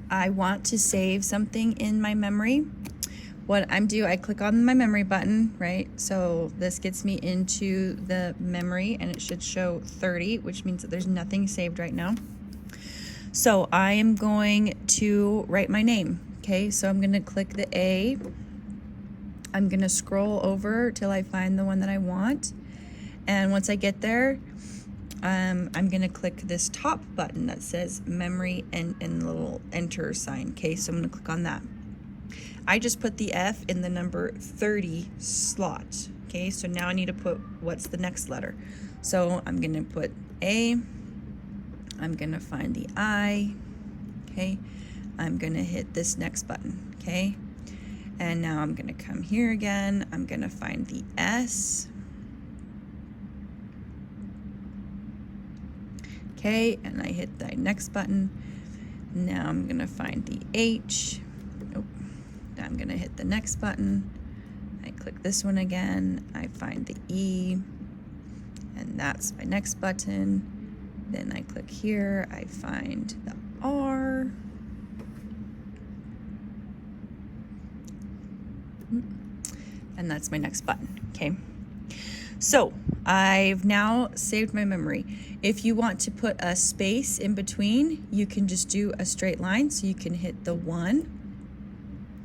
I want to save something in my memory, what I'm I click on my memory button, right? So this gets me into the memory and it should show 30, which means that there's nothing saved right now. So I am going to write my name. Okay, so I'm gonna click the A. I'm gonna scroll over till I find the one that I want. And once I get there, I'm gonna click this top button that says memory and the little enter sign. Okay, so I'm gonna click on that. I just put the F in the number 30 slot. Okay, so now I need to put what's the next letter. So I'm gonna put A. I'm gonna find the I. Okay, I'm gonna hit this next button. Okay, and now I'm gonna come here again. I'm gonna find the S. Okay, and I hit the next button. Now I'm gonna find the H. Nope. Now I'm gonna hit the next button. I click this one again. I find the E, and that's my next button. Then I click here. I find the R. And that's my next button. Okay. So I've now saved my memory. If you want to put a space in between, you can just do a straight line. So you can hit the 1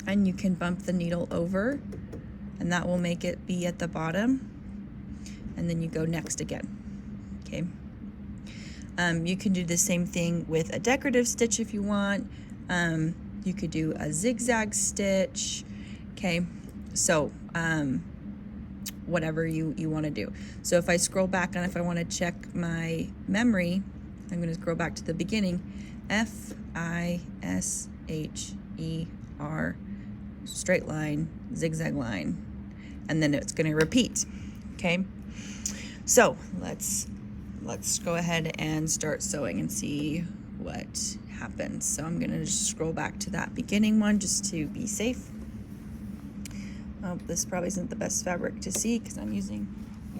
and you can bump the needle over and that will make it be at the bottom. And then you go next again. Okay. You can do the same thing with a decorative stitch if you want. You could do a zigzag stitch. Okay. So, whatever you want to do. So if I scroll back and if I want to check my memory, I'm going to scroll back to the beginning. F-I-S-H-E-R, straight line, zigzag line, and then it's going to repeat. Okay, so let's go ahead and start sewing and see what happens. So I'm going to just scroll back to that beginning one just to be safe. Oh, this probably isn't the best fabric to see because I'm using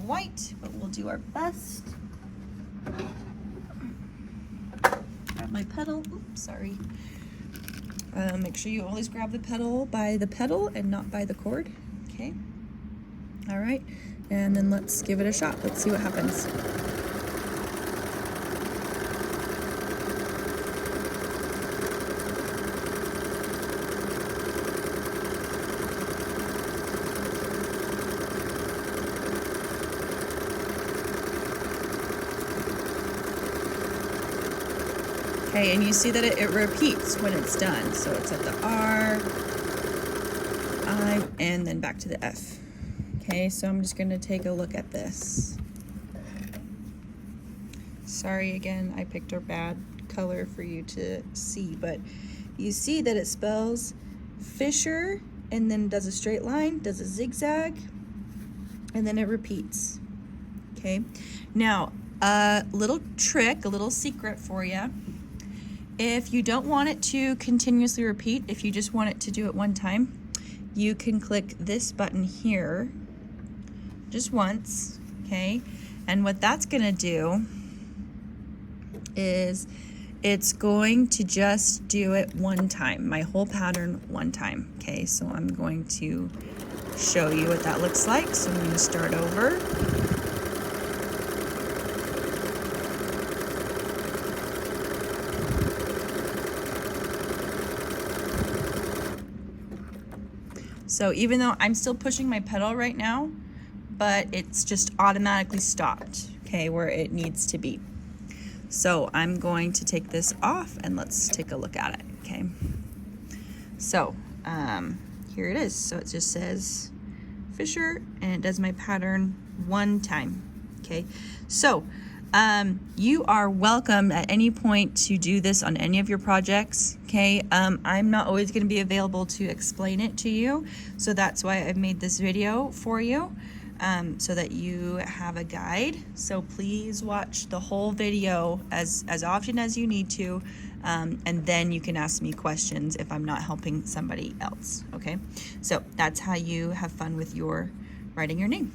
white, but we'll do our best. Grab my petal. Oops, sorry. Make sure you always grab the petal by the petal and not by the cord. Okay. All right. And then let's give it a shot. Let's see what happens. Okay, and you see that it repeats when it's done. So it's at the R, I, and then back to the F. Okay, so I'm just gonna take a look at this. Sorry again, I picked a bad color for you to see, but you see that it spells Fisher and then does a straight line, does a zigzag, and then it repeats. Okay, now a little trick, a little secret for you. If you don't want it to continuously repeat, if you just want it to do it one time, you can click this button here just once, okay? And what that's gonna do is it's going to just do it one time, my whole pattern one time, okay? So I'm going to show you what that looks like. So I'm gonna start over. So even though I'm still pushing my pedal right now, but it's just automatically stopped, okay, where it needs to be. So I'm going to take this off and let's take a look at it, okay? So here it is. So it just says Fisher and it does my pattern one time, okay? So you are welcome at any point to do this on any of your projects, okay? I'm not always gonna be available to explain it to you, so that's why I've made this video for you, so that you have a guide. So please watch the whole video as often as you need to, and then you can ask me questions if I'm not helping somebody else, okay? So that's how you have fun with your writing your name.